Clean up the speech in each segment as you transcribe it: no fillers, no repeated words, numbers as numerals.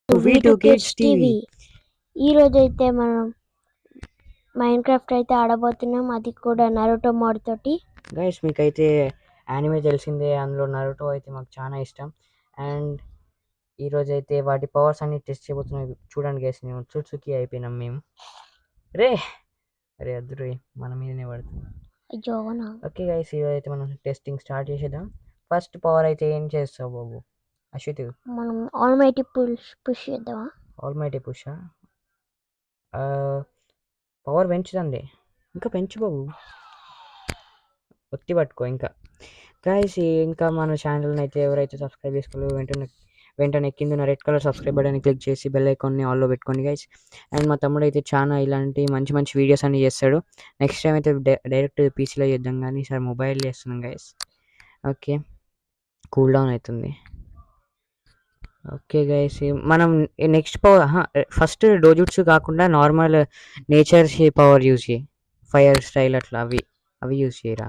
V2 Kids TV. ఈ రోజు అయితే మనం మైన్క్రాఫ్ట్ అయితే ఆడబోతున్నాం, అది కూడా నరుటో మోడ్ తోటి. గైస్ మీకైతే యానిమే తెలిసిందే, అందులో నరుటో అయితే మాకు చాలా ఇష్టం. అండ్ ఈరోజు అయితే వాటి పవర్స్ అన్ని టెస్ట్ చేయబోతున్నాం. చూడండి గైస్, మేము చుట్సుకి అయిపోయినాం మేము. రే అరే అద్దరు మన మీదనే పడుతుంది. అయ్యో ఓకే గైస్, ఈరోజు అయితే మనం టెస్టింగ్ స్టార్ట్ చేసేద్దాం. ఫస్ట్ పవర్ అయితే ఏం చేస్తావు బాబు అశ్విత్? మనం ఆల్మైటీ పుష్ చేద్దామా? ఆల్మైటీ పుషా? పవర్ పెంచుదండి, ఇంకా పెంచు బాబు, ఒత్తి పట్టుకో ఇంకా. గైస్ ఇంకా మన ఛానల్ని అయితే ఎవరైతే సబ్స్క్రైబ్ చేసుకోలేదో వెంటనే కింద red colour subscribe button click చేసి బెల్ ఐకాన్ని ఆల్లో పెట్టుకోండి గైస్. అండ్ మా తమ్ముడు అయితే చాలా ఇలాంటి మంచి మంచి వీడియోస్ అన్ని చేస్తాడు. నెక్స్ట్ టైం అయితే డైరెక్ట్ పీసీలో చేద్దాం, కానీ సార్ మొబైల్ చేస్తున్నాం గైస్. ఓకే, కూల్ డౌన్ అవుతుంది. ఓకే గైస్, మనం నెక్స్ట్ పవర్ ఫస్ట్ డోజుట్స్ కాకుండా నార్మల్ నేచర్ పవర్ యూజ్ చేయి, ఫైర్ స్టైల్ అట్లా అవి యూజ్ చేయరా.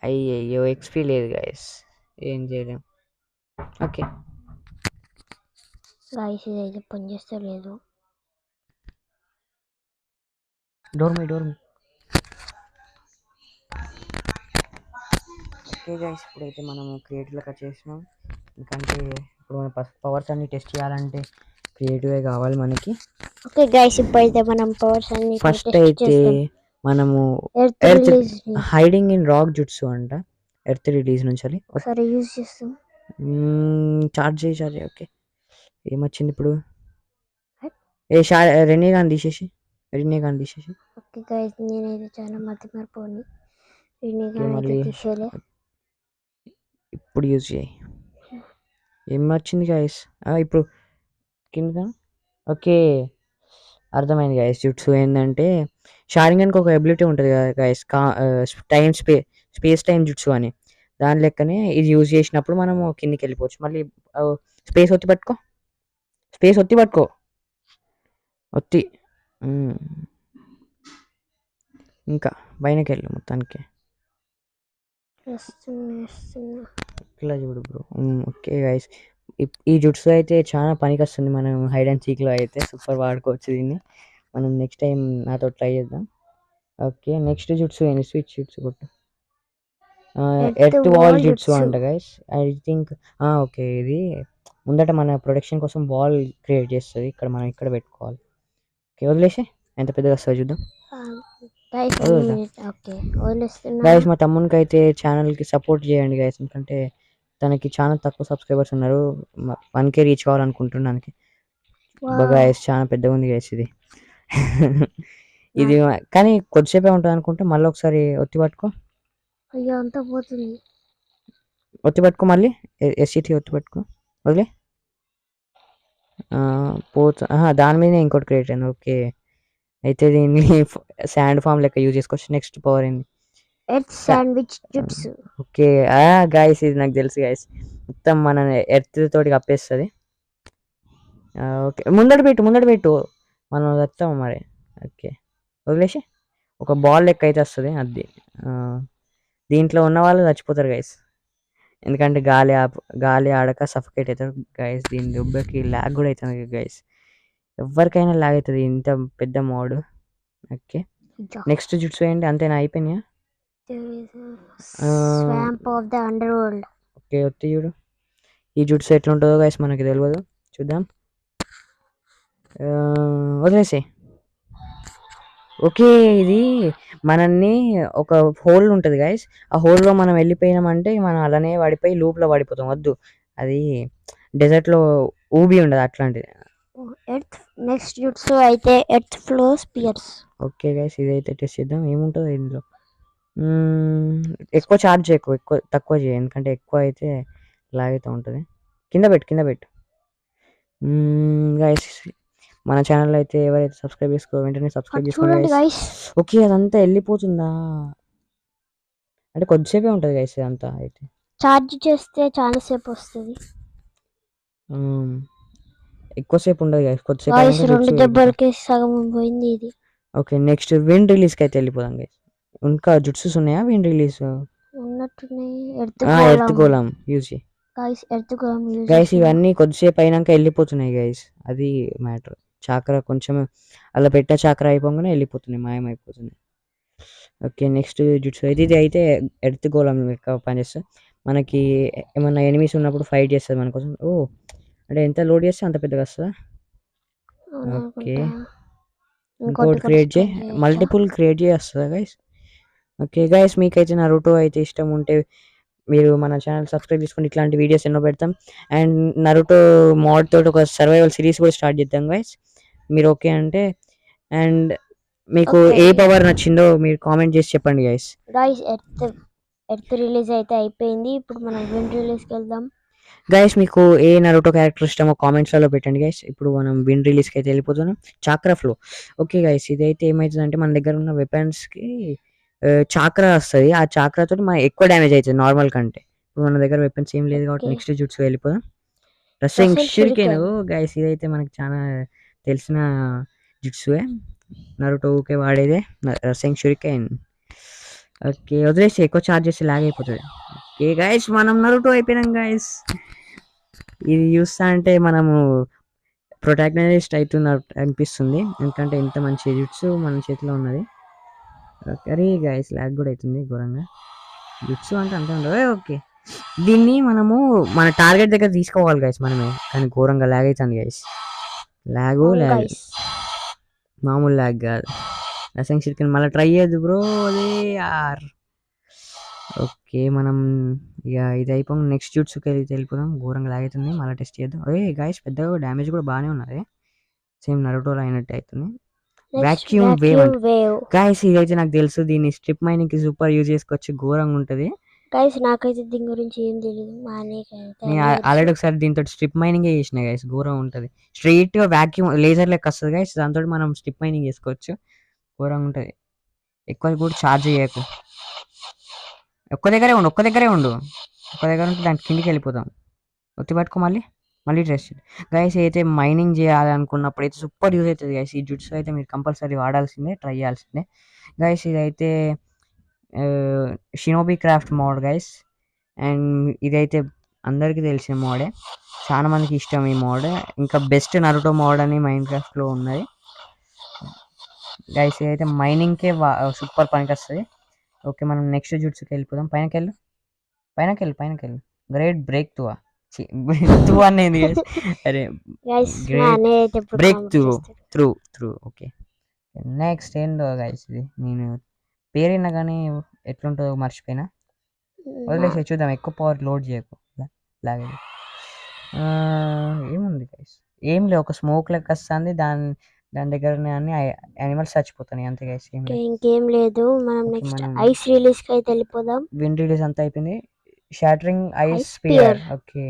అయ్యో ఎక్స్పీ లేదు గైస్, ఏం చేయలేం. ఓకే గైస్ ఇదైతే పనిచేస్తలేదు. డోర్మీ ఓకే గైస్, ఇప్పుడైతే మనం క్రియేటివ్గా చేసినాం. ఎందుకంటే ఇప్పుడు మన పవర్స్ అన్ని టెస్ట్ చేయాలంటే క్రియేటివే కావాలి మనకి. ఓకే గైస్, ఇప్పుడైతే మనం పవర్స్ అన్ని ఫస్ట్ అయితే మనము earth hiding in rock jutsu అంట, ఎర్త్ రిలీజ్ నుంచి ఒకసారి యూజ్ చేస్తాం. చార్జ్ చేయి. ఓకే, ఏమొచ్చింది ఇప్పుడు? రెన్నీ గాని తీసేసి. ఓకే గైస్, నేనైతే చాలా మతి మరిపోని మళ్ళీ తీసేలే. ఇప్పుడు యూజ్ చేయి. ఏమొచ్చింది గైస్ ఇప్పుడు కింద? ఓకే, అర్థమైంది గైస్. జుట్సు ఏంటంటే షారింగన్కి ఒక ఎబిలిటీ ఉంటుంది కదా గైస్, స్పేస్ టైం జుట్సు అని. దాని లెక్కనే ఇది యూజ్ చేసినప్పుడు మనము కిందికి వెళ్ళిపోవచ్చు. మళ్ళీ స్పేస్ ఒత్తి పట్టుకో ఒత్తి ఇంకా పైనకి వెళ్ళు మొత్తానికి. ఇట్లా చూడు బ్రో. ఓకే గైస్, ఈ జుట్సు అయితే చాలా పనికి వస్తుంది. మనం హైడ్ అండ్ సీక్లో అయితే సూపర్ వాడుకోవచ్చు దీన్ని. మనం నెక్స్ట్ టైం నాతో ట్రై చేద్దాం. ఓకే, నెక్స్ట్ జుట్సు ఏంటి? స్విచ్ జుట్సు కొట్టు. ఎర్త్ వాల్ జుట్సు అంట గైస్, ఐ థింక్. ఓకే, ఇది ముందట మన ప్రొటెక్షన్ కోసం వాల్ క్రియేట్ చేస్తుంది. ఇక్కడ మనం ఇక్కడ పెట్టుకోవాలి. ఓకే, వదిలేసి ఎంత పెద్దగా వస్తుందో చూద్దాం. గైస్ మా తమ్మునికి అయితే ఛానల్కి సపోర్ట్ చేయండి గైస్, ఎందుకంటే తనకి చాలా తక్కువ సబ్స్క్రైబర్స్ ఉన్నారు. 1K reach కావాలనుకుంటున్నానికి. గైస్ చాలా పెద్దగా ఉంది గైస్ ఇది. ఇది కానీ కొద్దిసేపే ఉంటుంది అనుకుంటే. మళ్ళీ ఒకసారి ఒత్తి పట్టుకో. అయ్యో అంతా పోతుంది. ఒత్తి పట్టుకో, మళ్ళీ ఎస్సిటీ ఒత్తి పట్టుకో, వదిలే. దాని మీదనే ఇంకోటి క్రియేట్ అయింది. ఓకే, అయితే దీన్ని శాండ్ ఫామ్ లెక్క యూజ్ చేసుకోవచ్చు. నెక్స్ట్ పవర్ ఏంది? ఓకే గైస్, ఇది నాకు తెలుసు గైస్, మొత్తం మన ఎర్త్ తోటి కప్పేస్తుంది. ఓకే, ముందట పెట్టు మనం వస్తాము మరి. ఓకే, వదిలేసి ఒక బాల్ లెక్క అయితే వస్తుంది. అది దీంట్లో ఉన్న వాళ్ళు చచ్చిపోతారు గైస్, ఎందుకంటే గాలి ఆడక సఫకేట్ అవుతారు గైస్. దీని దుబ్బకి ల్యాగ్ కూడా అవుతుంది గైస్, ఎవరికైనా ల్యాగ్ అవుతుంది ఇంత పెద్ద మోడ్. ఓకే, నెక్స్ట్ జుట్స్ ఏంటి? అంతేనా, అయిపోయినాయా? ఓకే, ఒత్తి చూడు. ఈ జుట్స్ ఎట్లుంటుందో గైస్ మనకి తెలియదు, చూద్దాం. వదిలేసి. ఓకే, ఇది మనల్ని ఒక హోల్ ఉంటుంది గైస్, ఆ హోల్లో మనం వెళ్ళిపోయినామంటే మనం అలానే పడిపోయి లూప్లో పడిపోతాం. వద్దు, అది డెజర్ట్లో ఊబి ఉండదు అట్లాంటిది. నెక్స్ట్ జుట్సు అయితే earth flow spears. Okay guys, ఇదైతే టెస్ట్ చేద్దాం ఏముంటుందో ఇందులో. ఎక్కువ ఛార్జ్ ఎక్కువ తక్కువ చేయి, ఎందుకంటే ఎక్కువ అయితే లాగైతే ఉంటుంది. కింద పెట్టు గైస్. మన ఛానల్ అయితే ఎవరైతే సబ్స్క్రైబ్ చేసుకో వెంటనే సబ్స్క్రైబ్ చేసుకోండి గైస్. ఓకే, అదంతా వెళ్ళిపోతుందా? అంటే కొద్దిసేపే ఉంటుంది గైస్ ఇదంతా. అయితే ఛార్జ్ చేస్తే చాలా సేపు వస్తుంది, ఎక్కువసేపు ఉండదు గైస్, కొద్దిసేపు. 2 దెబ్బలకి సగం పోయింది ఇది. ఓకే, నెక్స్ట్ విండ్ రిలీజ్కి అయితే వెళ్ళిపోదాం గైస్. ఇంకా జుట్సెస్ ఉన్నాయా విండ్ రిలీజ్? ఉన్నట్టున్నాయి. ఎర్త్ ఎర్త్ గోళం గోళం యూజ్ చేయి గైస్, ఎర్త్ గోళం యూజ్ గైస్. చేస్తున్నా. ఇవన్నీ కొద్దిసేపు అయినాక వెళ్ళిపోతున్నాయి గైస్, అది మ్యాటర్. చాక్ర కొంచెం అలా పెట్ట చాక్ర అయిపోగానే వెళ్ళిపోతున్నాయి, మాయమైపోతున్నాయి. ఓకే, నెక్స్ట్ జుట్సు అయితే ఇది అయితే ఎర్త్ గోళం లెక్క పనిచేస్తుంది. మనకి ఏమన్నా ఎనిమీస్ ఉన్నప్పుడు ఫైట్ చేస్తుంది మన కోసం. ఓ అంటే ఎంత లోడ్ చేస్తే అంత పెద్దగా వస్తుందా? అవును ఓకే, అనుకుంటా. ఇంకోటి కూడా క్రియేట్ చేయి, spend చేయొచ్చా? మల్టిపుల్ క్రియేట్ చేస్తుందా గైస్? ఓకే గైస్, మీకైతే నరుటో అయితే ఇష్టం ఉంటే మీరు మన ఛానల్ సబ్స్క్రైబ్ చేసుకుని ఇట్లాంటి వీడియోస్ ఎన్నో పెడతాం. అండ్ నరుటో మోడ్ తోటి ఒక సర్వైవల్ సిరీస్ కూడా స్టార్ట్ చేద్దాం గైస్, మీరు ఓకే అంటే. అండ్ మీకు ఓకే ఏ పవర్ నచ్చిందో మీరు కామెంట్ చేసి చెప్పండి గైస్. గైస్, ఎర్త్ రిలీజ్ అయితే అయిపోయింది. ఇప్పుడు మనం విన్ రిలీజ్కి వెళ్దాం. గైస్ మీకు ఏ నరుటో క్యారెక్టర్ ఇష్టమో కామెంట్స్లలో పెట్టండి గైస్. ఇప్పుడు మనం విన్ రిలీజ్కి అయితే వెళ్ళిపోతున్నాం, చాక్రా ఫ్లో. ఓకే గైస్, ఇదైతే ఏమవుతుందంటే మన దగ్గర ఉన్న వెపన్స్కి చాక్రా వస్తుంది. ఆ చాక్రా తోటి మన ఎక్కువ డ్యామేజ్ అవుతుంది నార్మల్ కంటే. ఇప్పుడు మన దగ్గర వెపన్స్ ఏం లేదు కాబట్టి ఓకే. నెక్స్ట్ జుట్స్ వెళ్ళిపోదాం. రస్సింగ్ Russell షురికెన్. Shuriken. గైస్ ఇదైతే మనకి చాలా తెలిసిన జుట్సువే, నరుటో ఊకే వాడేదే రస్సింగ్ షురికెన్. ఓకే వదిలేసి, ఎక్కువ చార్జ్ చేస్తే లాగ్ అయిపోతుంది. ఓకే గైస్, మనం నరుటో అయిపోయినాం గైస్. ఇది చూస్తా అంటే మనము ప్రొటాగనిస్ట్ అవుతున్న అనిపిస్తుంది, ఎందుకంటే ఇంత మంచి జుట్సు మన చేతిలో ఉన్నది. అరే గైస్, లాగ్ కూడా అవుతుంది ఘోరంగా. జుట్సు అంటే అంతే ఉండదు. ఓకే, దీన్ని మనము మన టార్గెట్ దగ్గర తీసుకోవాలి గైస్ మనమే, కానీ ఘోరంగా లాగ్ అవుతుంది గైస్. లాగు అవును లాగ్, గైస్. మామూలు లాగ్ కాదు. రసంగ్ చికెన్ మళ్ళీ ట్రై చేయద్దు బ్రో, అదే యార్. ఓకే, మనం ఇక ఇది అయిపోయి నెక్స్ట్ జూట్స్కి వెళ్ళిపోదాం. ఘోరంగా లాగ్ అవుతుంది, మళ్ళీ టెస్ట్ చేద్దాం. అదే గైస్, పెద్దగా డ్యామేజ్ కూడా బాగానే ఉన్నది, సేమ్ నరుటోలో అయినట్టు అవుతుంది. వాక్యూమ్ వేవ్ వాక్యూమ్ అంటే వేవ్. గైస్ ఇదైతే నాకు తెలుసు, దీన్ని స్ట్రిప్ మైనింగ్ కి సూపర్ యూజ్ చేసుకోవచ్చు, ఘోరంగా ఉంటుంది. గైస్, నాకైతే దీని గురించి ఏం తెలియదు. మా అన్నయ్యకైతే నేను అన్నీ ఆల్రెడీ తెలుసు. ఒకసారి దీంతో స్ట్రిప్ మైనింగ్ చేసిన గైస్, ఘోరం ఉంటుంది. స్ట్రైట్ గా వాక్యూమ్ లేజర్ లెక్క వస్తుంది గైస్, దాంతో మనం స్ట్రిప్ మైనింగ్ చేసుకోవచ్చు, ఘోరంగా ఉంటుంది. ఎక్కువ కూడా ఛార్జ్ చేయకు, ఒక్క దగ్గరే ఉండు, ఒక్క దగ్గరే ఉండు. ఒక్క దగ్గర ఉంటే దాని కిందికి వెళ్ళిపోతాం. ఒత్తి పట్టుకో, మళ్ళీ మళ్ళీ డ్రెస్ గైస్. అయితే మైనింగ్ చేయాలనుకున్నప్పుడు అయితే సూపర్ యూజ్ అవుతుంది గైస్, ఈ జుట్స్ అయితే మీరు కంపల్సరీ వాడాల్సిందే, ట్రై చేయాల్సిందే గైస్. ఇదైతే shinobi craft mode guys, and ఇదైతే అందరికీ తెలిసిన మోడే, చాలా మందికి ఇష్టం ఈ మోడ్. ఇంకా బెస్ట్ నరుటో మోడ్ అని మైండ్ క్రాఫ్ట్లో ఉన్నది గైస్. ఇదైతే మైనింగ్కే సూపర్ పనికి వస్తుంది. ఓకే, మనం నెక్స్ట్ జుట్స్కి వెళ్ళిపోదాం. పైనకి వెళ్ళు, పైనకి వెళ్ళు, పైనకి వెళ్ళు. గ్రేట్ బ్రేక్ త్రూ త్రూ అనేది అరే గైస్, మా గ్రేట్ అన్నయ్య అయితే ఇప్పుడు బ్రేక్ కామెంట్ త్రూ చేస్తాడు. Through through. ఓకే, నెక్స్ట్ ఏంటో గైస్, ఇది నేను పేరైనా కానీ ఎట్లుంటుందో మర్చిపోయినా, వదిలేసి చూద్దాం. ఎక్కువ పవర్ లోడ్ చేయకు, లాగే. ఏముంది గైస్, ఏం లేదు, ఒక స్మోక్ లెక్క వస్తుంది, దాని దాని దగ్గర అన్ని యానిమల్స్ చచ్చిపోతున్నాయి అంతే గైస్, ఏం లేదు. ఇంకేం లేదు. మనం ఓకే, నెక్స్ట్ మనం ఐస్ రిలీజ్ కి అయితే వెళ్ళిపోదాం. విండ్ రిలీజ్ అంతా అయిపోయింది. Shattering ice ice spear. Spear. Okay,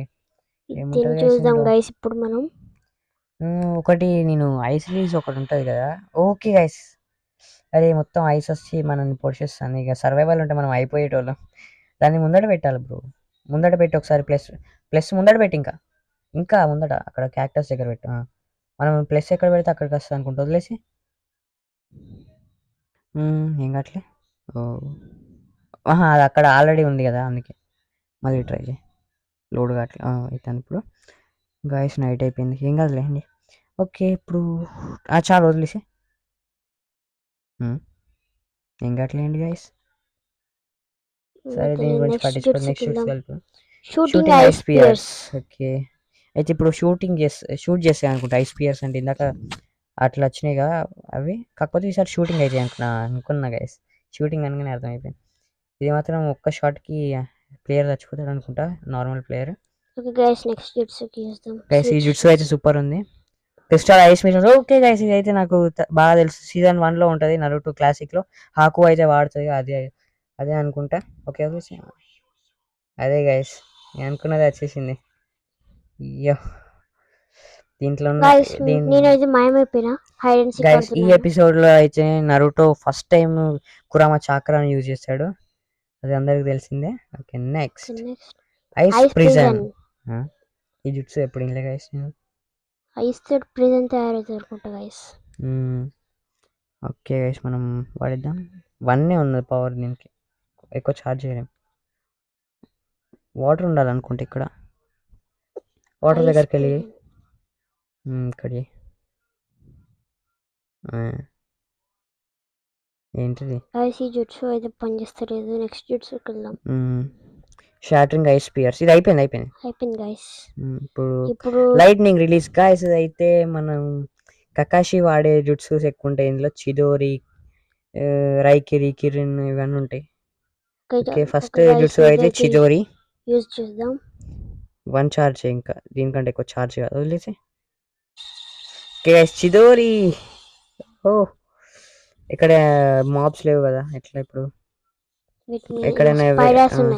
దీన్ని ఏముంటుంది గైస్ చూద్దాం ఇందులో? గైస్ ఇప్పుడు మనం. ఒకటి నేను ఐస్ రిలీజ్ ఒకటి ఉంటుంది కదా. ఓకే గైస్, అది మొత్తం ఐస్ వచ్చి మనల్ని పొడిచేస్తుంది. ఇక సర్వైవల్ ఉంటే మనం అయిపోయేటోళ్ళం. దాన్ని ముందట పెట్టాలి బ్రో, ముందట పెట్టి ఒకసారి ప్లస్ ప్లస్ ముందట పెట్టి, ఇంకా ఇంకా ముందట అక్కడ క్యాక్టస్ దగ్గర పెట్టు. మనం ప్లస్ ఎక్కడ పెడితే అక్కడికి వస్తుంది అనుకుంటా, వదిలేసి. ఏం కావట్లే. ఓ అది అక్కడ ఆల్రెడీ ఉంది కదా, అందుకే మళ్ళీ ట్రై చేయి. లోడ్ కావట్లే అవుతాను ఇప్పుడు. గాయస్ నైట్ అయిపోయింది, ఏం కాదులేండి. ఓకే, ఇప్పుడు చాలా వదిలేసి. ఏం కావట్లేండి గాయస్, సరే దీని గురించి నెక్స్ట్ పట్టించుకోండి. జుట్స్ నెక్స్ట్ షూట్స్ వెళ్తాం. Shooting shooting ice ice spears. Spears. Okay, అయితే ఇప్పుడు షూట్ చేస్తాయి అనుకుంటా ఐస్ పియర్స్ అంటే, ఇందాక అట్లా వచ్చినాయి కదా అవి, కాకపోతే ఈసారి షూటింగ్ అయితే అనుకున్నా గైస్. షూటింగ్ అనగానే అర్థమైపోయింది. ఇది మాత్రం ఒక్క షాట్కి ప్లేయర్ చచ్చిపోతాడు అనుకుంటా, normal player. Okay guys, next జుట్స్ చూద్దాం. గైస్ ఈ జుట్సు అయితే సూపర్ ఉంది, crystal ice mission. Okay guys, ఇది అయితే నాకు బాగా తెలుసు, సీజన్ 1లో ఉంటుంది నరుటో క్లాసిక్లో. హాకు అయితే వాడుతుంది, అదే అదే అనుకుంటా. ఓకే ఓకే, అదే గైస్, నేను అనుకున్నది వచ్చేసింది. అయ్యో, దీంట్లో ఉన్న గైస్, నేనైతే మాయమైపోయినా హైడ్ అండ్ సీక్ గైస్. ఈ ఆడుతున్నాను. ఎపిసోడ్లో అయితే నరుటో ఫస్ట్ టైం కురామా చాక్రాని యూజ్ చేశాడు, అది అందరికి తెలిసిందే. Okay, next ice ice prison. Prison. ఈ జుట్సు ఎప్పుడు ఇంట్లో గైస్ నేను. ఐస్ తోటి ప్రిజన్ తయారైతే అనుకుంటా గైస్. ఓకే గైస్, మనం వాడిద్దాం. 1 ఉంది పవర్, దీనికి ఎక్కువ ఛార్జ్ చేయలేం. వాటర్ ఉండాలనుకుంటే ఇక్కడ వాటర్ Ice దగ్గరికి వెళ్ళి cream. ఇక్కడ ఏంటిది Guys, ఈ జుట్సు అయితే పనిచేస్తలేదు. నెక్స్ట్ జుట్సుకి వెళ్దాం. షాటరింగ్ ఐస్ పియర్స్ ఇది అయిపోయింది అయిపోయింది గైస్. ఇప్పుడు ఇప్పుడు లైట్నింగ్ రిలీజ్ గాయస్ అయితే మనం కకాషి వాడే జుట్సూస్ ఎక్కువ ఉంటాయి ఇందులో చిదోరి రైకిరి కిరిన్ ఇవన్నీ ఉంటాయి ఓకే ఫస్ట్ జుట్సు అయితే చిదోరి యూజ్ చేద్దాం. 1 చార్జ్ ఇంకా దీనికంటే ఎక్కువ చార్జ్ కాదు వదిలేసి ఓకే చిదోరి ఓ ఇక్కడ మాబ్స్ లేవు కదా ఎట్లా ఇప్పుడు ఎక్కడైనా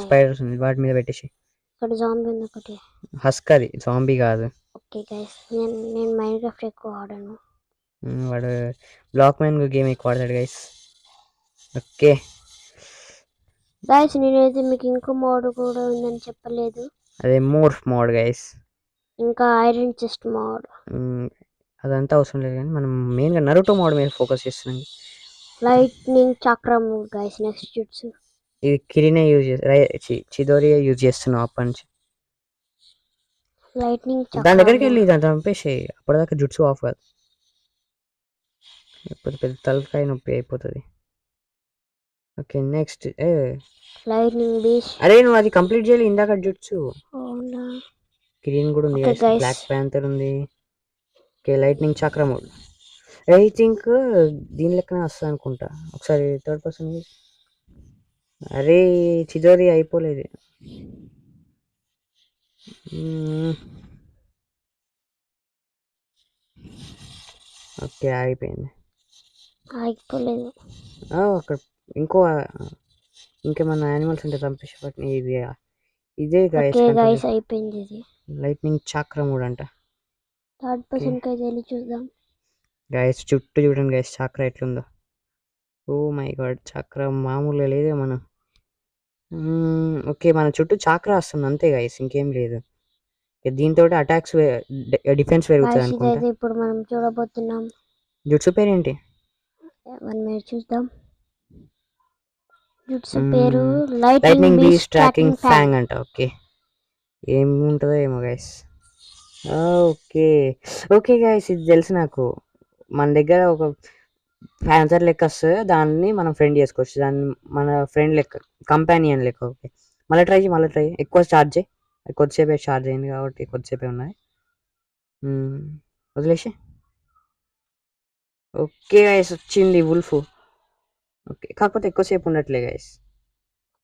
స్పైడర్స్ ఉంది వాటి మీద పెట్టేసి ఇక్కడ జాంబీ ఉంది ఒకటి హస్క్ అది జాంబీ కాదు ఓకే గైస్ నేను మైన్క్రాఫ్ట్ ఎక్కువ ఆడాను వాడు బ్లాక్ మైన్ గేమ్ ఎక్కువ ఆడతాడు గైస్ ఓకే గైస్ నేనైతే మీకు ఇంకో మోడ్ కూడా ఉందని చెప్పలేదు అదే మోర్ఫ్ మోడ్ గైస్ ఇంకా ఐరన్ చెస్ట్ మోడ్ అదంతా అవసరం లేదు కానీ మనం మెయిన్గా నరుటో మోడ్ మీద ఫోకస్ చేస్తున్నాం లైట్నింగ్ చక్రం గైస్ నెక్స్ట్ జుట్సు ఇది కిరినే యూజ్ చిదోరియే యూజ్ చేస్తున్నాం అప్పటి నుంచి లైట్నింగ్ దాని దగ్గరికి వెళ్ళి దాన్ని చంపేసి అప్పటిదాకా జుట్సు ఆఫ్ కాదు లేకపోతే పెద్ద తలకాయ నొప్పి అయిపోతుంది ఓకే నెక్స్ట్ లైట్నింగ్ బీచ్ అరే నువ్వు అది కంప్లీట్ చేయాలి ఇందాక జుట్సు అవునా గ్రీన్ కూడా ఉంది బ్లాక్ ప్యాంథర్ ఉంది ఓకే లైట్నింగ్ చక్రం ఐ థింక్ దీని లెక్కనే వస్తుంది అనుకుంటా ఒకసారి థర్డ్ పర్సన్ అరే చిదోరి అయిపోలేదు ఓకే అయిపోయింది అయిపోలేదు అక్కడ ఇంకేమన్నా యానిమల్స్ ఉంటే చంపేసి వాటిని ఇదే గైస్ అయిపోయింది ఇది లైట్నింగ్ చక్రం కూడా అంట థర్డ్ పర్సన్ కి వెళ్ళి చూద్దాం గైస్ చుట్టూ చూడండి గైస్ చక్ర ఎట్లుందో ఓ మై గాడ్ చక్ర మామూలుగా లేదే మనం ఓకే మన చుట్టూ చక్ర వస్తుంది అంతే గైస్ ఇంకేం లేదు దీంతో అటాక్స్ డిఫెన్స్ పెరుగుతుంది అనుకుంటా ఇప్పుడు మనం చూడబోతున్నాం జుట్సు పేరు ఏంటి 1 మినిట్ చూద్దాం జుట్సు పేరు లైట్నింగ్ బీస్ట్ ట్రాకింగ్ ఫ్యాంగ్ అంట ఓకే ఏముంటుందో ఏమో గైస్ ఓకే ఓకే గైస్ ఇది తెలుసు నాకు మన దగ్గర ఒక ఫ్యాన్సర్ లెక్క వస్తుంది దాన్ని మనం ఫ్రెండ్ చేసుకోవచ్చు దాన్ని మన ఫ్రెండ్ లెక్క కంపానియన్ లెక్క ఓకే మళ్ళీ ట్రై ఎక్కువ ఛార్జ్ కొద్దిసేపే ఛార్జ్ అయింది కాబట్టి కొద్దిసేపే ఉన్నాయి వదిలేసి ఓకే గైస్ వచ్చింది వుల్ఫ్ ఓకే కాకపోతే ఎక్కువసేపు ఉండట్లే గైస్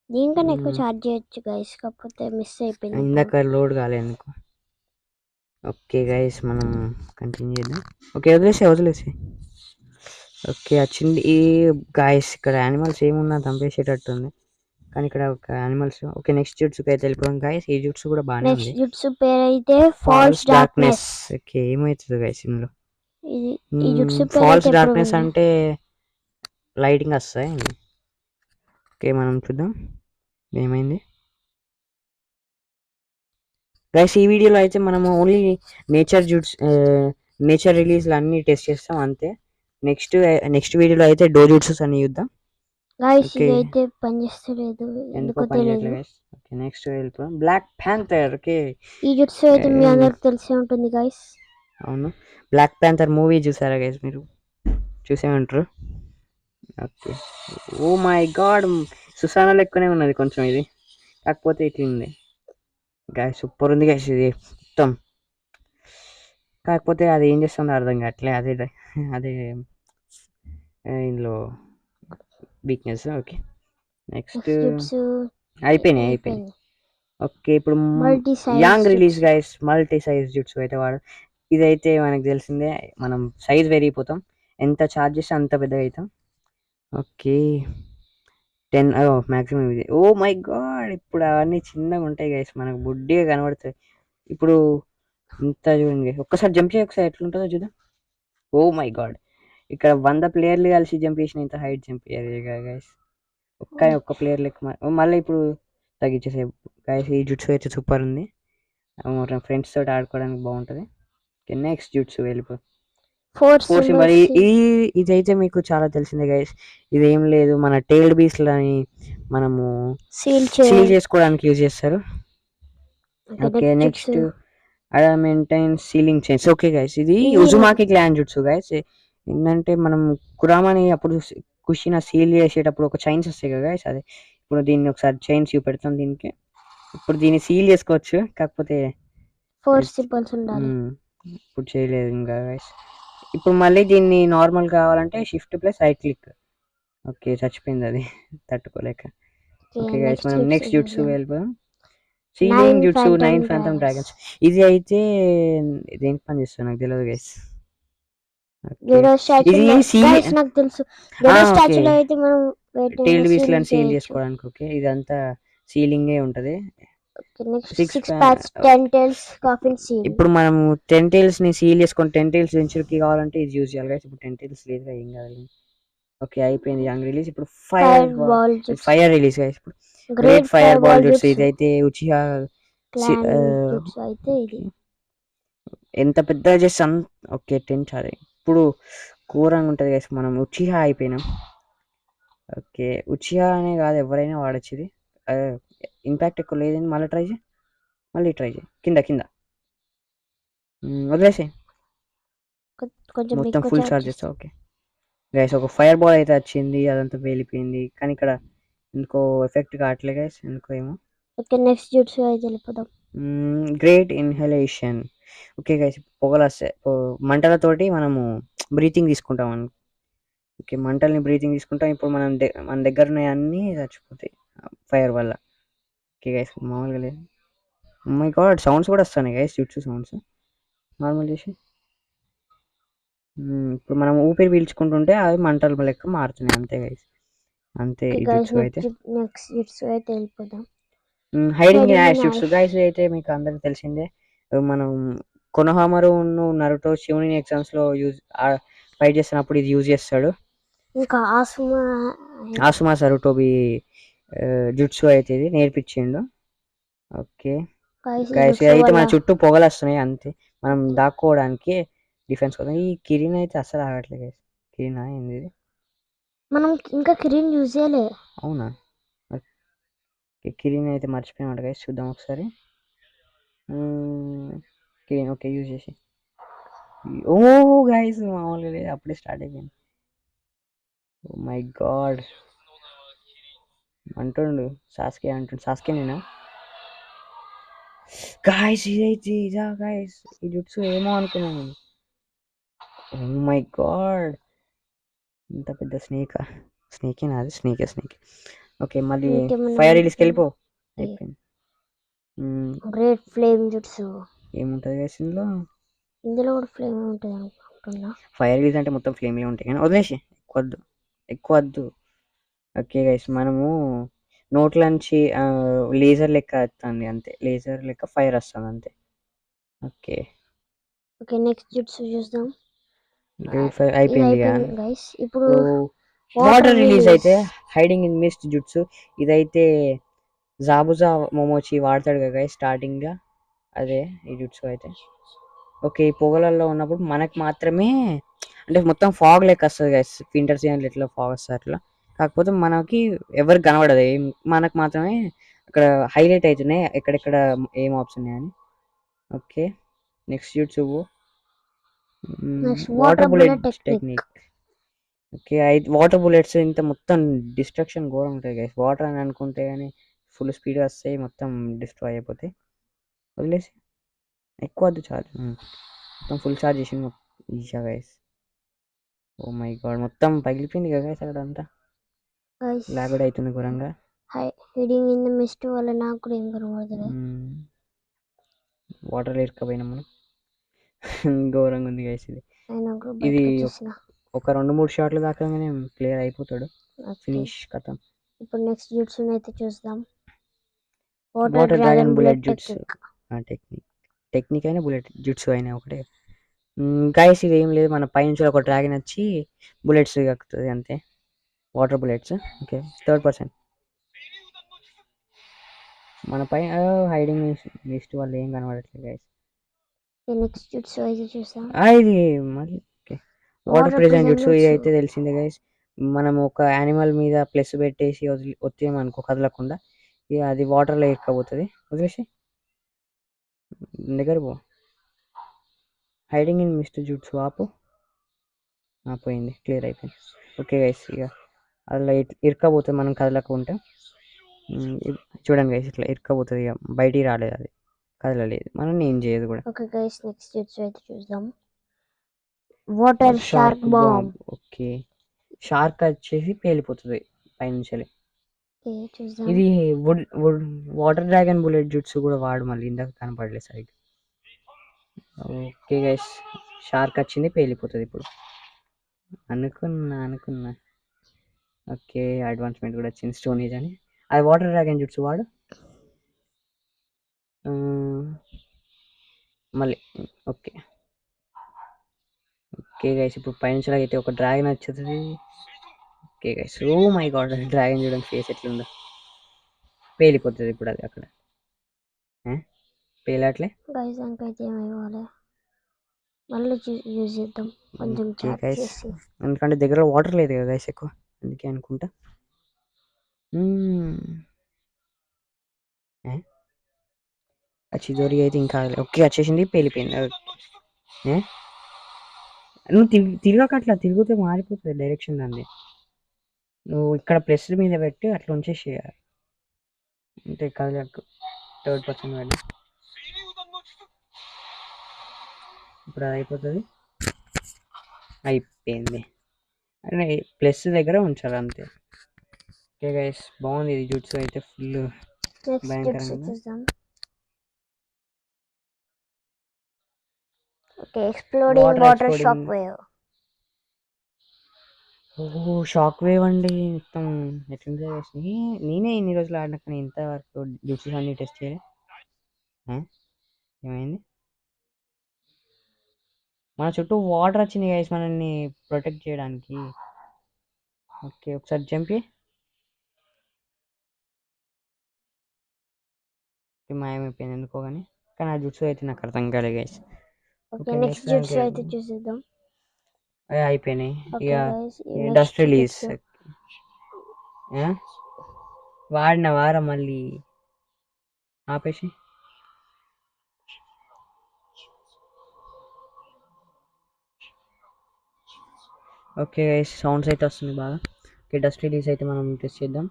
దీనికన్నా ఎక్కువ ఛార్జ్ చేయొచ్చు గైస్ కాకపోతే మిస్ అయిపోయింది ఇందాక లోడ్ కాలేదు ఎందుకు ఓకే గైస్ మనం కంటిన్యూ చేద్దాం ఓకే వదిలేసి ఓకే వచ్చింది ఈ గాయస్ ఇక్కడ యానిమల్స్ ఏమున్నా చంపేసేటట్టుంది కానీ ఇక్కడ ఒక యానిమల్స్ ఓకే నెక్స్ట్ జుట్సుకి అయితే వెళ్ళిపోయాం గాయస్ ఈ జుట్సు కూడా బాగానే ఉంది నెక్స్ట్ జుట్సు పేరు అయితే ఫాల్స్ డార్క్నెస్ ఓకే ఏమవుతుంది గైస్ ఇందులో ఈ జుట్సు ఫాల్స్ డార్క్నెస్ అంటే లైటింగ్ వస్తాయి ఓకే మనం చూద్దాం ఏమైంది గైస్ ఈ వీడియోలో అయితే మనము ఓన్లీ నేచర్ రిలీజ్లు అన్ని టెస్ట్ చేస్తాం అంతే నెక్స్ట్ వీడియోలో అయితే డోజుట్స్ అని చూద్దాం గైస్ ఇది అయితే పనిచేస్తలేదు ఎందుకో తెలియదు ఓకే నెక్స్ట్ వెళ్ళిపోయాం బ్లాక్ ప్యాంథర్ ఓకే ఈ జుట్సు అయితే మీ అందరికి తెలిసే ఉంటుంది గైస్ అవును బ్లాక్ ప్యాంథర్ మూవీ చూసారా గైస్ మీరు చూసే ఉంటారు ఓకే ఓ మై గాడ్ సుసానా లెక్కనే ఉన్నది కొంచెం ఇది కాకపోతే ఇట్లా ఉంది గాయస్ సూపర్ ఉంది గాయస్ ఇది మొత్తం కాకపోతే అది ఏం చేస్తుందో అర్థం కావట్లే అదే ఇందులో వీక్నెస్ ఓకే నెక్స్ట్ అయిపోయినాయి ఓకే ఇప్పుడు Yang release guys multi size జుట్స్ అయితే వాడు ఇదైతే మనకు తెలిసిందే మనం సైజ్ పెరిగిపోతాం ఎంత ఛార్జ్ చేస్తే అంత పెద్దగా అవుతాం ఓకే 10 మ్యాక్సిమం ఇది ఓ మై గాడ్ ఇప్పుడు అవన్నీ చిన్నగా ఉంటాయి గైస్ మనకు బుడ్డిగా కనబడుతాయి ఇప్పుడు ఇంత చూడండి ఒక్కసారి జంప్ చేయి ఒకసారి ఎట్లుంటుందో చూద్దాం ఓ మై గాడ్ ఇక్కడ 100 ప్లేయర్లు కలిసి జంప్ చేసిన ఇంత హైట్ జంప్ చేయాలి గైస్ ఒక్క ప్లేయర్ లెక్క మళ్ళీ ఇప్పుడు తగ్గించేసే గైస్ ఈ జుట్సు అయితే సూపర్ ఉంది ఫ్రెండ్స్ తోటి ఆడుకోవడానికి బాగుంటుంది నెక్స్ట్ జుట్సు వెళ్ళిపో ఫోర్ సింబల్ ఇదైతే మీకు చాలా తెలిసిందే గైస్ ఇదేం లేదు మన టైల్డ్ బీస్లని మనము సీల్ చేసుకోవడానికి యూజ్ చేస్తారు okay next jutsu. Maintain ceiling chains. Okay guys, ఇది ఇది ఉజుమాకి క్లాన్ జుట్సు గైస్. ఏంటంటే మనం కురామాని అప్పుడు కుషిన సీల్ చేసేటప్పుడు ఒక చైన్స్ వస్తాయి కదా గైస్, అదే ఇప్పుడు దీన్ని ఒకసారి చైన్స్ చూపెడతాం దీనికి. ఇప్పుడు దీన్ని సీల్ చేసుకోవచ్చు, కాకపోతే 4 symbols ఉండాలి. ఇప్పుడు చేయలేదు ఇంకా గైస్. ఇప్పుడు మళ్ళీ దీన్ని నార్మల్ కావాలంటే shift plus right click. Okay చచ్చిపోయింది అది తట్టుకోలేక. ఓకే గైస్, మనం నెక్స్ట్ జుట్సు వెళ్ళిపోయాం. Ceiling jutsu 9 phantom dragons. ఇది అయితే దేనికి పని చేస్తుంది నాకు తెలియదు గైస్. గెడో స్టాచ్యూ ఇది గైస్ నాకు తెలుసు. గెడో స్టాచ్యూలో అయితే మనం టైల్డ్ వీస్లను సీల్ చేసుకోవడానికి. ఓకే ఇదంతా సీలింగే ఉంటది. Next 6 packs 10 tiles coffin seal. ఇప్పుడు మనం 10 టైల్స్ ని సీల్ చేసుకొని 10 టైల్స్ వెంచర్కి కావాలంటే ఇది యూజ్ చేయాలి గైస్. ఇప్పుడు 10 టైల్స్ లేదు ఏం కాదు. ఓకే అయిపోయింది యంగ్ రిలీజ్. ఇప్పుడు ఫైర్ రిలీజ్ గైస్. ఇప్పుడు గ్రేట్ ఫైర్ బాల్ జుట్స్. ఇదైతే ఉచిహా జుట్సు అయితే ఇది ఎంత పెద్దగా చేస్తాం. ఓకే 10 చాలు. ఇప్పుడు ఘోరంగా ఉంటుంది గైస్, మనం ఉచిహా అయిపోయినాం. ఓకే ఉచిహా అనే కాదు ఎవరైనా వాడచ్చు ఇది. ఇంపాక్ట్ ఎక్కువ లేదని మళ్ళీ ట్రై చేయి, మళ్ళీ ట్రై చేయి. కింద కింద వదిలేసి కొంచెం మొత్తం ఫుల్ చార్జ్ చేస్తా. ఓకే గైస్, ఒక ఫైర్ బాల్ అయితే వచ్చింది, అదంతా వెళ్ళిపోయింది. కానీ ఇక్కడ ఎందుకో ఎఫెక్ట్ కావట్లే గైస్, ఎందుకో ఏమో. ఓకే నెక్స్ట్ జుట్సు అయితే వెళ్ళిపోదాం. Great inhalation. ఓకే గైస్, పొగలు వస్తాయి, మంటలతోటి మనము బ్రీతింగ్ తీసుకుంటాం. ఓకే మంటల్ని బ్రీతింగ్ తీసుకుంటాం. ఇప్పుడు మన దగ్గర ఉన్నాయి అన్నీ చచ్చిపోతాయి ఫైర్ వల్ల. ఓకే గైస్ మామూలుగా లేదు. మై గాడ్ సౌండ్స్ కూడా వస్తున్నాయి గైస్, జుట్సు సౌండ్స్ నార్మల్ చేసి. ఇప్పుడు మనం ఊపిరి పీల్చుకుంటుంటే అవి మంటలు లెక్క మారుతున్నాయి అంతే గైస్, అంతే. ఈ జుట్సు అయితే నెక్స్ట్ జుట్సు అయితే వెళ్ళిపోదాం. Hiding in ash jutsu guys అయితే మీకు అందరికి తెలిసిందే. మనం కొనోహామరు నరుటో శివుని ఎగ్జామ్స్ లో ఫైట్ చేస్తున్నప్పుడు ఇది యూజ్ చేస్తాడు. ఇంకా ఆసుమా సరుటోబి జుట్సు అయితే ఇది నేర్పించిండు. ఓకే గైస్ అయితే మన చుట్టూ పొగలు వస్తున్నాయి అంతే, మనం దాక్కోవడానికి డిఫెన్స్ కోసం. ఈ కిరీన్ అయితే అస్సలు ఆగట్లేదు గైస్. కిరీనా ఏంది ఇది? మనం ఇంకా కిరీన్ యూజ్ చేయలే. అవునా, కిరీన్ అయితే మర్చిపోయినమాట గైస్. చూద్దాం ఒకసారి. కిరీన్ ఓకే యూజ్ చేసి. ఓ గైస్ మామూలుగా లేదు, అప్పుడే స్టార్ట్ అయిపోయింది. ఓ మై గాడ్ అంటుండు సాస్కే అంటుండు. సాస్కే నేనా గాయస్? ఇదైతే ఇదా గాయస్? ఈ జుట్సు ఏమో అనుకున్నాను. ఓ మై గాడ్ ఇంత పెద్ద స్నేకేనా అది? స్నేకే. ఓకే మళ్ళీ ఫైర్ రిలీజ్కి వెళ్ళిపో. అయిపోయింది. గ్రేట్ ఫ్లేమ్ జుట్సు ఏముంటుంది గైస్ ఇందులో? ఇందులో కూడా ఫ్లేమ్ ఉంటుంది అనుకుంటున్నా. ఫైర్ రిలీజ్ అంటే మొత్తం ఫ్లేమ్లే ఉంటాయి కానీ వదిలేసి ఎక్కువ వద్దు. ఓకే గైస్ మనము నోట్లోంచి లేజర్ లెక్క వస్తుంది అంతే, లేజర్ లెక్క ఫైర్ వస్తుంది అంతే. ఓకే ఓకే నెక్స్ట్ జుట్సు చూద్దాం. అయిపోయింది గైస్. ఇప్పుడు వాటర్ రిలీజ్ అయితే హైడింగ్ ఇన్ మిస్ట్ జుట్సు. ఇదైతే జాబుజా మోమోచి వాడతాడు కదా గైస్ స్టార్టింగ్ గా, అదే ఈ జుట్సు అయితే. ఓకే ఈ పొగలలో ఉన్నప్పుడు మనకు మాత్రమే అంటే మొత్తం ఫాగ్ లెక్క వస్తుంది గైస్, వింటర్ సీజన్లో ఎట్లా ఫాగ్ వస్తుంది అట్లా. కాకపోతే మనకి ఎవరికి కనబడదు, మనకు మాత్రమే అక్కడ హైలైట్ అవుతున్నాయి ఎక్కడెక్కడ ఏం ఆప్స్ ఉన్నాయని. Okay next jutsu water bullet technique. Okay water bullets ఇంత మొత్తం డిస్ట్రక్షన్ ఘోరం ఉంటుంది గైస్. వాటర్ అని అనుకుంటే కానీ ఫుల్ స్పీడ్ వస్తాయి, మొత్తం డిస్ట్రాయ్ అయిపోతాయి. వదిలేసి ఎక్కువ వద్దు చార్జ్, మొత్తం ఫుల్ చార్జ్ చేసింది ఈజా గైస్. ఓ మై గాడ్ మొత్తం పగిలిపోయింది కదా గైస్ అక్కడ అంతా, లాగ్ కూడా అవుతుంది ఘోరంగా. హైడింగ్ ఇన్ ద మిస్ట్ వల్ల నాకు కూడా ఏం కనబడదు. వాటర్ లేకపోయినా మనం ఘోరంగా ఉంది గైస్ ఇది. ఇది ఒక 2-3 షాట్లు దాకానే ప్లేయర్ అయిపోతాడు, ఫినిష్ కథం. ఇప్పుడు నెక్స్ట్ జుట్సు అయితే చూద్దాం. Water dragon bullet jutsu technique అయినా బుల్లెట్ జుట్సు అయినా ఒకటే గైస్. ఇది ఏం లేదు, మన పైనుంచి ఒక డ్రాగన్ వచ్చి బుల్లెట్స్ కక్కుతుంది అంతే, water bullets. Okay third person మన పైన హైడింగ్ మిస్ట్ వల్ల ఏం కనబడట్లేదు గైస్. నెక్స్ట్ జుట్సు అయితే చూసాం. ఇది మళ్ళీ ఓకే వాటర్ ప్రెజెంట్ జుట్సు. ఇది అయితే తెలిసిందే గైస్, మనం ఒక యానిమల్ మీద ప్లస్ పెట్టేసి ఒత్తామనుకో కదలకుండా, ఇక అది వాటర్లో ఎక్కబోతుంది. వదిలేసి దగ్గర పో. హైడింగ్ ఇన్ మిస్టర్ జుట్స్ ఆపు. పోయింది, క్లియర్ అయిపోయింది. ఓకే గైస్, ఇక అలా ఇరకపోతుంది మనం కదలకుంటే. చూడండి గైస్, ఇట్లా ఇరకపోతుంది, ఇక బయటికి రాలేదు, అది కదలలేదు, మనం ఏం చేయదు కూడా. ఓకే గైస్, నెక్స్ట్ జుట్సు అయితే చూద్దాం. Water shark bomb. Okay, shark వచ్చేసి పేలిపోతుంది పైనుంచి. చూద్దాం. ఇది wood wood water dragon bullet జుట్స్ కూడా వాడు, మళ్ళీ ఇందాక కనపడలేదు సరిగ్గా. ఓకే గైస్, షార్క్ వచ్చింది, పేలిపోతుంది ఇప్పుడు. అనుకున్నా. ఓకే, అడ్వాన్స్మెంట్ కూడా వచ్చింది, స్టోనేజ్ అని. అది వాటర్ డ్రాగన్ జుట్స్ వాడు. మళ్ళీ ఓకే గైస్, ఇప్పుడు పైనుంచి అయితే ఒక డ్రాగన్ వచ్చేది. Okay guys, oh my God, dragon చూడండి ఫేస్ ఎట్లుందో. పేలిపోతుంది ఇప్పుడు అది అక్కడ. పేలట్లే గైస్, అంకైతే ఏమైవ్వాలి, మళ్ళీ యూజ్ చేద్దాం కొంచెం చార్జ్ చేసి. ఎందుకంటే దగ్గర వాటర్ లేదు కదా గైస్ ఎక్కువ, అందుకే అనుకుంటా. చిదోరి అయితే ఇంకా ఓకే వచ్చేసింది, పేలిపోయింది. నువ్వు తిరగక, అట్లా తిరిగితే మారిపోతుంది డైరెక్షన్ దాన్ని. నువ్వు ఇక్కడ ప్లస్ మీద పెట్టి అట్లా ఉంచేసి, అంటే కదలకు థర్డ్ పర్సన్ వెళ్ళి ఇప్పుడు అది అయిపోతుంది. అయిపోయింది, అంటే ప్లస్ దగ్గర ఉంచాలి అంతే. ఓకే గైస్, బాగుంది ఇది జుట్సు అయితే, ఫుల్ భయంకరంగా. Okay, exploding water shock wave. Oh shock wave అండి, మొత్తం ఎట్లుంది గైస్. నేనే ఇన్ని రోజులు ఆడినా కానీ ఇంతవరకు జుట్సు అన్ని టెస్ట్ చేయలే. ఏమైంది, మన చుట్టూ వాటర్ వచ్చింది గైస్ మనల్ని ప్రొటెక్ట్ చేయడానికి. ఓకే, ఒకసారి జంపి మాయమైపోయింది ఎందుకో కానీ ఆ జుట్సు అయితే నాకు అర్థం కాలేదు గైస్. ఓకే, నెక్స్ట్ జుట్సు అయితే చూసేద్దాం. అయిపోయినాయి ఇక. డస్ట్ రిలీజ్ వాడిన వారం మళ్ళీ ఆపేసి. ఓకే గైస్, సౌండ్స్ అయితే వస్తుంది బాగా. ఓకే, డస్ట్ రిలీజ్ అయితే మనం టెస్ట్ చేద్దాం.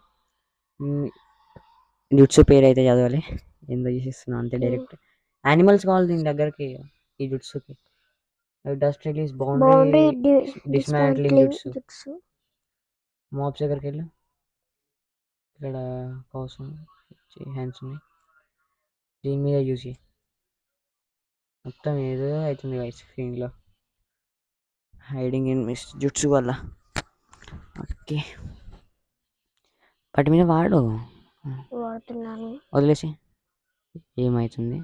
జుట్సు పేరు అయితే చదవాలి, ఎందుకు చేసేస్తున్నా అంతే డైరెక్ట్. యానిమల్స్ కావాలి దీని దగ్గరికి, ఈ జుట్సుకి. డస్ట్ రిలీజ్, బౌండరీ డిస్మాంట్లింగ్ జుట్సు. మాబ్స్ దగ్గరికి వెళ్ళు, ఇక్కడ కోసం హ్యాండ్స్ ఉన్నాయి, దీని మీద యూజ్ చేయి. మొత్తం ఏదో అవుతుంది గైస్ స్క్రీన్లో, హైడింగ్ ఇన్ మిస్ జుట్సు వల్ల. ఓకే, వాటి మీద వాడుతున్నాను, వదిలేసి. ఏమవుతుంది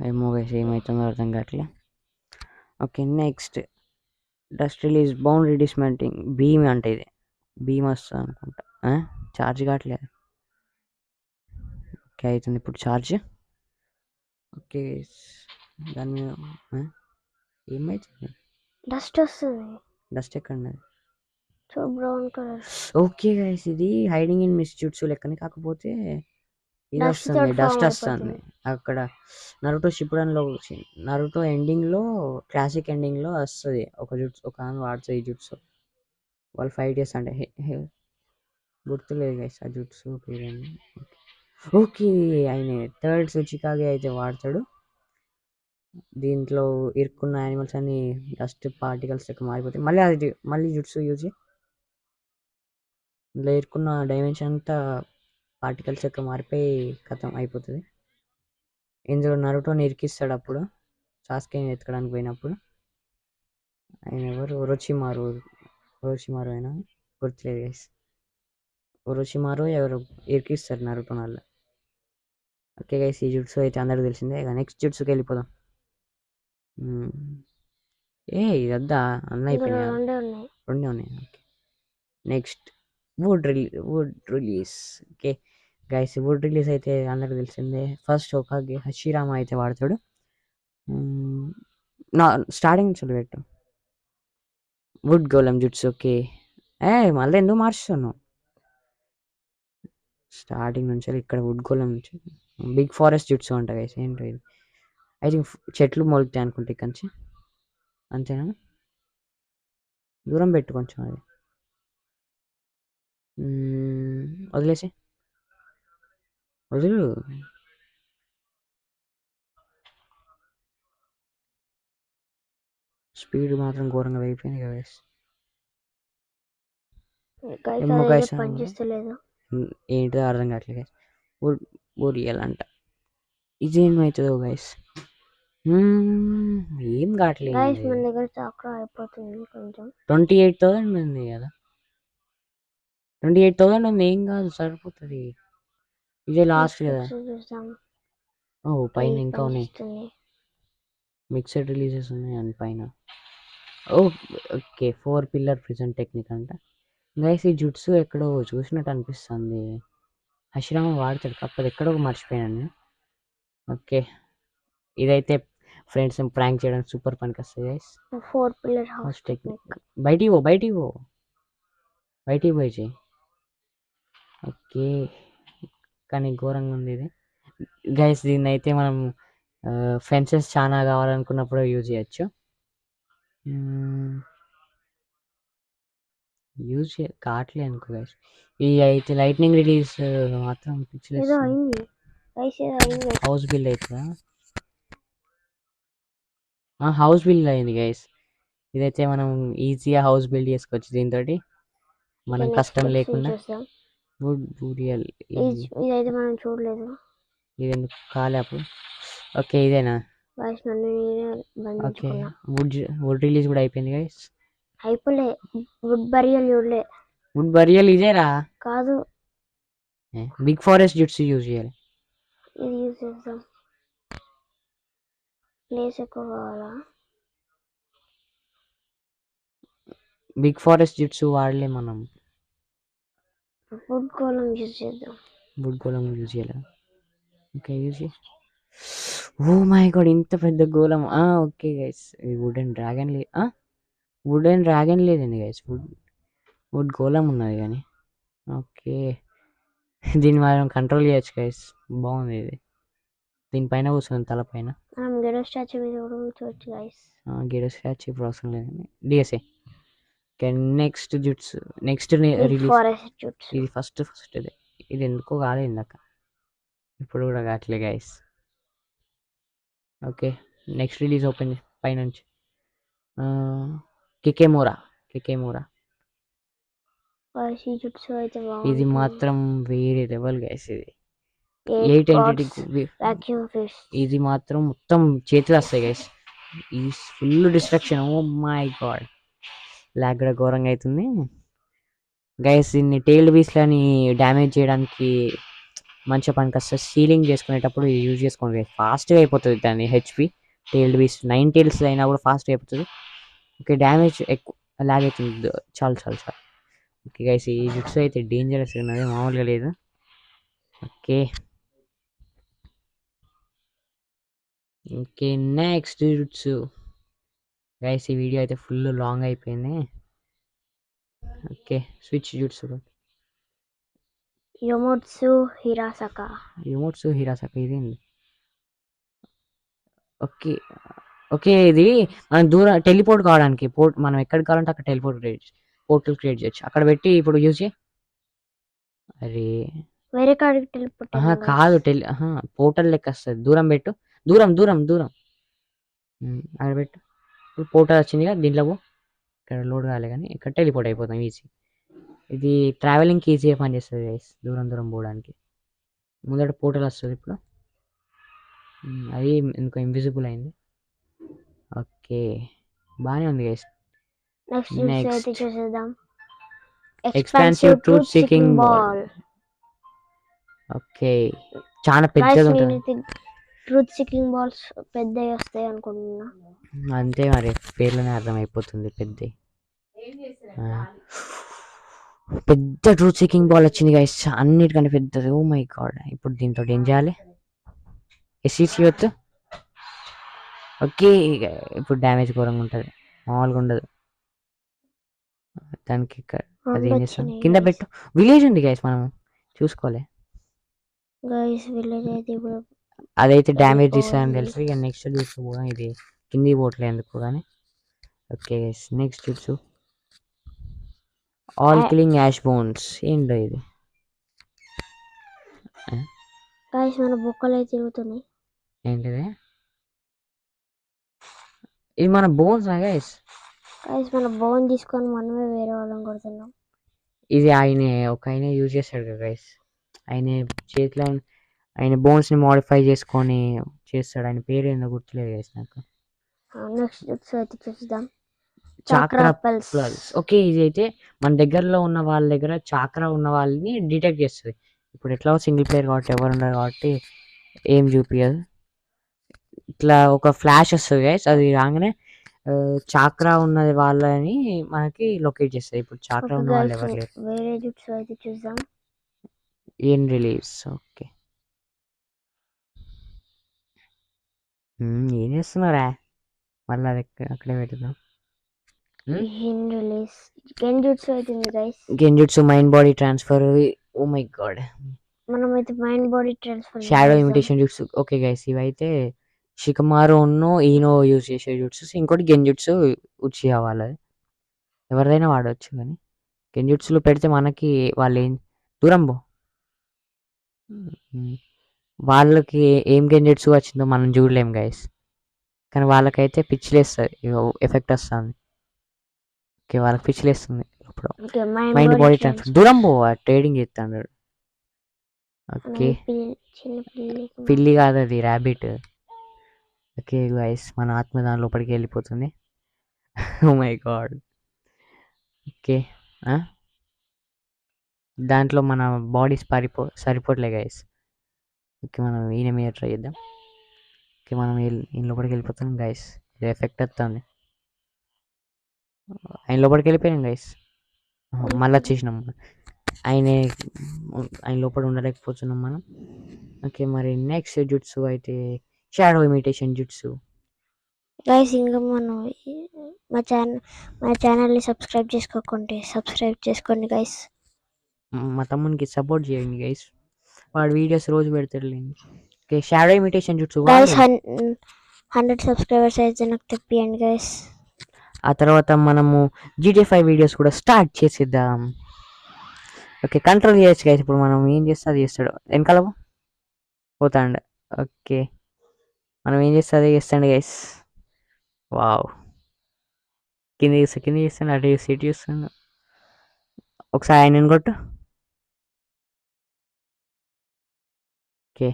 ఏమో గైస్, ఏమవుతుందో అర్థం కావట్లే. Okay, next dust release, boundary dismantling beam అంటే ఇది బీమ్ వస్తుంది అనుకుంటా. ఛార్జ్ కావట్లేదు. ఓకే, అవుతుంది ఇప్పుడు ఛార్జ్. ఓకే, దాని మీద ఏమవుతుంది, డస్ట్ వస్తుంది. డస్ట్ ఎక్కడ ఉన్నది, బ్రౌన్ కలర్. ఓకే గైస్, ఇది హైడింగ్ ఇన్ మిస్ జుట్సు లెక్కనే, కాకపోతే ఇది వస్తుంది, డస్ట్ వస్తుంది అక్కడ. నరుటో షిప్పుడన్లో, నరుటో ఎండింగ్లో, క్లాసిక్ ఎండింగ్లో వస్తుంది ఒక జుట్సు, ఒక ఆమె వాడుతుంది ఈ జుట్సు. వాళ్ళు ఫైట్ చేస్తా అంటే గుర్తులేదు గైస్ ఆ జుట్సు పేరు. ఓకే, ఆయన థర్డ్ సుచికాగే అయితే వాడతాడు. దీంట్లో ఇరుక్కున్న యానిమల్స్ అన్ని డస్ట్ పార్టికల్స్ లెక్క మారిపోతాయి. మళ్ళీ అది మళ్ళీ జుట్సు యూజ్ ఇందులో ఇరుక్కున్న డైమెన్షన్ అంతా పార్టికల్స్ లెక్క మారిపోయి కథం అయిపోతుంది. ఇందులో నరుటోని ఇరికిస్తాడు అప్పుడు, సాస్కేని ఎత్తుకోవడానికి పోయినప్పుడు. ఆయన ఎవరు, ఒరోచిమారు అయినా గుర్తులేదు గైస్. ఒరోచిమారు ఎవరు ఇరికిస్తారు నరుటోన్ వల్ల. ఓకే గైస్, ఈ జుట్సు అయితే అందరికి తెలిసిందే. ఇక నెక్స్ట్ జుట్సుకి వెళ్ళిపోదాం. ఇదద్దా అన్నీ అయిపోయినాయి, రెండే ఉన్నాయి. Okay, next wood release. Okay guys, wood release అయితే అందరికి తెలిసిందే. ఫస్ట్ ఒక హషిరామా అయితే వాడతాడు. నా స్టార్టింగ్ నుంచి పెట్టు, వుడ్ గోలం జుట్స్. ఓకే, మళ్ళీ ఎందుకు మార్చుతున్నావు, స్టార్టింగ్ నుంచి ఇక్కడ వుడ్ గోలం నుంచి బిగ్ ఫారెస్ట్ జుట్స్ ఉంటాయి గైస్. ఏంటో ఇది, ఐ థింక్ చెట్లు మొలుతాయి అనుకుంటే ఇక్కడి నుంచి. అంతేనా? దూరం పెట్టు కొంచెం అది. వదిలేసి వదులు. స్పీడ్ మాత్రం ఘోరంగా పెరిగిపోయింది కదా గైస్. ఏమో గైస్, పనిచేస్తలేదు. ఏంటిదో అర్థం కావట్లేదు గైస్. ఊరియాలంట ఇదేమవుతుందో గైస్. ఏం కావట్లేదు. మన దగ్గర చాక్రా అయిపోతుంది కొంచెం. 28,000 ఉంది కదా, 28,000 ఉంది, ఏం కాదు సరిపోతుంది. ఇదే లాస్ట్ కదా. ఓ పైన ఇంకా ఉన్నాయి, మిక్సెడ్ రిలీజెస్ ఉన్నాయి అని పైన. ఓకే 4 పిల్లర్ ప్రిజెంట్ టెక్నిక్ అంట గైస్. ఈ జుట్స్ ఎక్కడో చూసినట్టు అనిపిస్తుంది. హషిరామ వాడతాడు కాకపోతే ఎక్కడో మర్చిపోయాను. ఓకే ఇదైతే ఫ్రెండ్స్ ప్రాంక్ చేయడానికి సూపర్ పనికి వస్తుంది గైస్. 4 pillar house technique. బయటికి పోయి చేయి. ఓకే కానీ ఘోరంగా ఉంది ఇది గైస్. దీన్ని అయితే మనం ఫెన్సెస్ చాలా కావాలనుకున్నప్పుడు యూజ్ చేయొచ్చు. యూజ్ కావట్లే అనుకో గైస్. ఈ అయితే లైట్నింగ్ రిలీజ్ మాత్రం పిచ్చిలేస్తుంది. హౌస్ బిల్డ్ అవుతుందా? హౌస్ బిల్డ్ అయింది గైస్. ఇదైతే మనం ఈజీగా హౌస్ బిల్డ్ చేసుకోవచ్చు దీంతో, మనం కష్టం లేకుండా. ఇదైతే మనం చూడలేదు. ఇది ఎందుకు కాలే అప్పుడు? ఓకే ఇదేనా? ఓకే వుడ్ రిలీజ్ కూడా అయిపోయింది గైస్. అయిపోలే, వుడ్ బరియల్ చూడలే. వుడ్ బరియల్ ఇదేరా? కాదు, బిగ్ ఫారెస్ట్ జుట్స్ యూజ్ చేయాలి. ఇది యూజ్ చేద్దాం. ప్లేస్ ఎక్కువ కావాలా? బిగ్ ఫారెస్ట్ జుట్స్ వాడలే మనం. వుడ్ గోళం యూజ్ చేద్దాం. వుడ్ గోళం యూజ్ చేయాలి. ఓకే యూజ్ చేయి. ఓ మై గాడ్ ఇంత పెద్ద గోళం. ఓకే గైస్ వుడెన్ డ్రాగన్ లేదండి గైస్. వుడ్ గోళం ఉన్నది కానీ. ఓకే దీన్ని మనం కంట్రోల్ చేయొచ్చు గైస్. బాగుంది ఇది. దీనిపైన కూర్చుంది తలపైన. గెడో స్టాచ్యూ మీద కూడా కూర్చోవచ్చు గైస్. గెడో స్టాచ్యూ ఇప్పుడు అవసరం లేదండి. డిఎస్ఏ. ఓకే నెక్స్ట్ జుట్స్, నెక్స్ట్ రిలీజ్ ఇది ఫస్ట్ ఇది ఎందుకో కాలేదు ఇందాక, ఇప్పుడు కూడా కావట్లే guys. Okay next release open పైనుంచి. కికేమోరా. ఇది మాత్రం వేరే లెవెల్ గైస్. ఇది 8 ఎంటిటీ. ఇది మాత్రం మొత్తం చేతులు వస్తాయి గైస్. ఈ full destruction. Oh my God లాగ్ కూడా ఘోరంగా అవుతుంది గైస్. దీన్ని టైల్డ్ పీస్లని డ్యామేజ్ చేయడానికి మంచిగా పనికి వస్తుంది. సీలింగ్ చేసుకునేటప్పుడు యూజ్ చేసుకోండి గైస్. ఫాస్ట్గా అయిపోతుంది దాన్ని హెచ్పి. టైల్డ్ పీస్ 9 టైల్స్ అయినా కూడా ఫాస్ట్గా అయిపోతుంది. ఓకే డ్యామేజ్ ఎక్కువ లాగ్ అవుతుంది. చాలు. ఓకే గైస్ ఈ జుట్స్ అయితే డేంజరస్ ఉన్నది, మామూలుగా లేదు. ఓకే నెక్స్ట్ జుట్స్ గైస్. ఈ వీడియో అయితే ఫుల్ లాంగ్ అయిపోయింది. ఓకే స్విచ్ జుట్స్. యొమోట్సు హిరాసకా ఇదేంది? ఓకే ఇది మనం దూరం టెలిపోర్ట్ కావడానికి మనం ఎక్కడికి కావాలంటే అక్కడ పోర్టల్ క్రియేట్ చేయొచ్చు. అక్కడ పెట్టి ఇప్పుడు యూజ్ చేయి. అరే వేరే కాడికి టెలిపోర్ట్ కాదు, పోర్టల్ లెక్క వస్తుంది. దూరం పెట్టు, దూరం అక్కడ పెట్టు. ఇప్పుడు పోర్టల్ వచ్చింది కదా, దీంట్లో ఇక్కడ లోడ్ కాలే కానీ ఇక్కడ టెలిపోర్ట్ అయిపోతాం ఈజీ. ఇది ట్రావెలింగ్కి ఈజీగా పనిచేస్తుంది గైస్, దూరం పోవడానికి. ముందట పోర్టల్ వస్తుంది ఇప్పుడు. అది ఎందుకో ఇన్విజిబుల్ అయింది. ఓకే బాగానే ఉంది guys. Next expansive truth seeking ball. Okay చాలా పెద్దగా ఉంటుంది. ట్రూత్ సీకింగ్ బాల్స్ పెద్దవి వస్తాయి అనుకుంటున్నా. అంతే మరి, పేర్లోనే అర్థమైపోతుంది పెద్ద ట్రూత్ సీకింగ్ బాల్ వచ్చింది గైస్, అన్నిటికంటే పెద్దది. ఓ మై గాడ్ ఇప్పుడు దీంతో ఏం చేయాలి? ఎస్సీసీ వద్దు. ఓకే ఇప్పుడు డ్యామేజ్ ఘోరంగా ఉంటుంది, మామూలుగా ఉండదు దానికి. అది ఏం చేస్తాం, కింద పెట్టు. విలేజ్ ఉంది గైస్, మనం చూసుకోవాలి. గైస్ విలేజ్ అయితే ఇప్పుడు అదైతే డ్యామేజ్ ఇస్తుందని వెళ్ళిపోవాలి. తెలుసు. ఇక నెక్స్ట్ జుట్సు కూడా ఇది కింది పోవట్లేదు ఎందుకు కానీ. Okay guys next jutsu all killing ash bones. ఏంటో ఇది గైస్ మన బొక్కలు అయితే తిరుగుతున్నాయి. ఏంటిది? ఇది మన బోన్స్ గైస్. గైస్ మన బోన్ తీసుకొని మనమే వేరే వాళ్ళని కొడుతున్నాం. ఇది ఒక ఆయన యూజ్ చేస్తాడు కదా గైస్. ఆయన చేతిలో ఆయన బోన్స్ని మోడిఫై చేసుకొని చేస్తాడు. ఆయన పేరు ఏందో గుర్తులేదు గైస్ నాకు. నెక్స్ట్ జుట్స్ అయితే చూద్దాం. చాక్రా పల్స్. ప్లస్. ఓకే ఇది అయితే మన దగ్గరలో ఉన్న వాళ్ళ దగ్గర చాక్రా ఉన్న వాళ్ళని డిటెక్ట్ చేస్తుంది. ఇప్పుడు ఎట్లా సింగిల్ ప్లేయర్ కాబట్టి ఎవరు ఉండరు కాబట్టి ఏం చూపించదు. ఇట్లా ఒక ఫ్లాష్ వస్తుంది గైస్. అది రాగానే చాక్రా ఉన్నది వాళ్ళని మనకి లొకేట్ చేస్తుంది. ఇప్పుడు చాక్రా ఉన్న వాళ్ళు ఎవరు లేరు. వేరే జుట్స్ అయితే చూద్దాం. ఏం రిలీజ్. ఓకే ఏం చేస్తున్నారా మళ్ళీ అది అక్కడే పెట్టుదాం. రిలీజ్ గెంజుట్సు అవుతుంది గైస్. గెంజుట్సు mind body transfer. Oh my god. మనమైతే mind body transfer. Shadow imitation జుట్సు. ఓకే గైస్ ఇవైతే షికమారు ఈనో యూజ్ చేసే జుట్సు. ఇంకోటి గెంజుట్సు ఉచియా వాళ్ళది. ఎవరిదైనా వాడవచ్చు కానీ గెంజుట్సులో పెడితే మనకి వాళ్ళు ఏం దూరం పో వాళ్ళకి ఏం గెంజుట్సు వచ్చిందో మనం చూడలేం గైస్. కానీ వాళ్ళకైతే పిచ్చిలేస్తుంది ఎఫెక్ట్ వస్తుంది. ఓకే వాళ్ళకి పిచ్చిలేస్తుంది ఇప్పుడు మైండ్ బాడీ ట్రాన్స్ఫర్. దూరం పో ట్రేడింగ్ చేస్తాడు. ఓకే పిల్లి కాదు అది ర్యాబిట్. ఓకే గైస్ మన ఆత్మ దాని లోపలికి వెళ్ళిపోతుంది. ఓ మై గాడ్. ఓకే దాంట్లో మన బాడీస్ సరిపోట్లే గైస్. ఓకే మనం ఈయన మీద ట్రై చేద్దాం. ఓకే మనం ఈయన లోపలికి వెళ్ళిపోతున్నాం గైస్. ఇది ఎఫెక్ట్ వస్తుంది. ఆయన లోపలికి వెళ్ళిపోయాం గైస్. మళ్ళీ వచ్చేసినాం. ఆయన లోపల ఉండలేకపోతున్నాం మనం. ఓకే మరి నెక్స్ట్ జుట్సు అయితే షాడో ఇమిటేషన్ జుట్సు. గైస్ ఇంకా మనం మా ఛానల్ని సబ్స్క్రైబ్ చేసుకోకండి. సబ్స్క్రైబ్ చేసుకోండి గైస్. మా తమ్మునికి సపోర్ట్ చేయండి గైస్. వాడు వీడియోస్ రోజు పెడతాడు. Okay shadow imitation jutsu guys 100 subscribers అయితే నాకు తెప్పియండి గైస్. ఆ తర్వాత మనము GTA 5 వీడియోస్ కూడా స్టార్ట్ చేసేద్దాం. ఓకే కంట్రోల్ చేయొచ్చు గైస్. ఇప్పుడు మనం ఏం చేస్తే అది చేస్తాడు. వెనకాల పోతాండు. ఓకే మనం ఏం చేస్తే అదే చేస్తాండు గైస్. వావ్ కింద చూస్తాను అటు సీట్ చూస్తాను. ఒకసారి ఆయన కొట్టు. ఓకే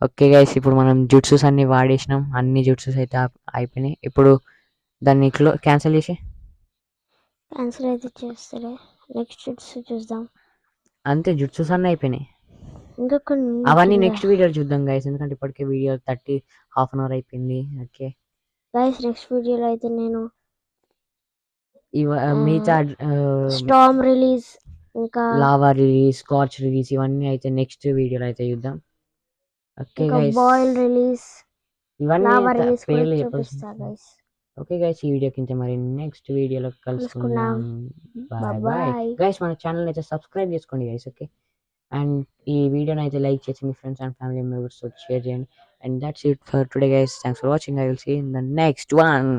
ఓకే గైస్ ఇప్పుడు మనం జుట్సూస్ అన్ని వాడేసినాం. అన్ని జుట్సూస్ అయితే అయిపోయినాయి. ఇప్పుడు దాన్ని క్యాన్సిల్ చేసి క్యాన్సిల్ అయితే చేస్తారే. నెక్స్ట్ జుట్స్ చూద్దాం. అంతే జుట్సూస్ అన్నీ అయిపోయినాయి. ఇంకా అవన్నీ నెక్స్ట్ వీడియో చూద్దాం గైస్. ఎందుకంటే ఇప్పటికే వీడియో 30 హాఫ్ అన్ అవర్ అయిపోయింది. ఓకే గైస్ నెక్స్ట్ వీడియోలో అయితే నేను మిగతా స్టార్మ్ రిలీజ్ ఇంకా లావా రిలీజ్ స్కాచ్ రిలీజ్ ఇవన్నీ అయితే నెక్స్ట్ వీడియోలో అయితే చూద్దాం. ఓకే గైస్ బాయిల్ రిలీజ్ ఇవన్నీ పేర్లు చూపిస్తా గైస్. ఓకే గైస్ ఈ వీడియో కింద మరి నెక్స్ట్ వీడియోలో కలుసుకుందాం. Bye bye guys. మన ఛానల్ అయితే సబ్స్క్రైబ్ చేసుకోండి గైస్. ఓకే అండ్ ఈ వీడియోని అయితే లైక్ చేసి మీ ఫ్రెండ్స్ అండ్ ఫ్యామిలీ మెంబర్స్ తో షేర్ చేయండి. And that's it for today guys. Thanks for watching. I will see in the next one.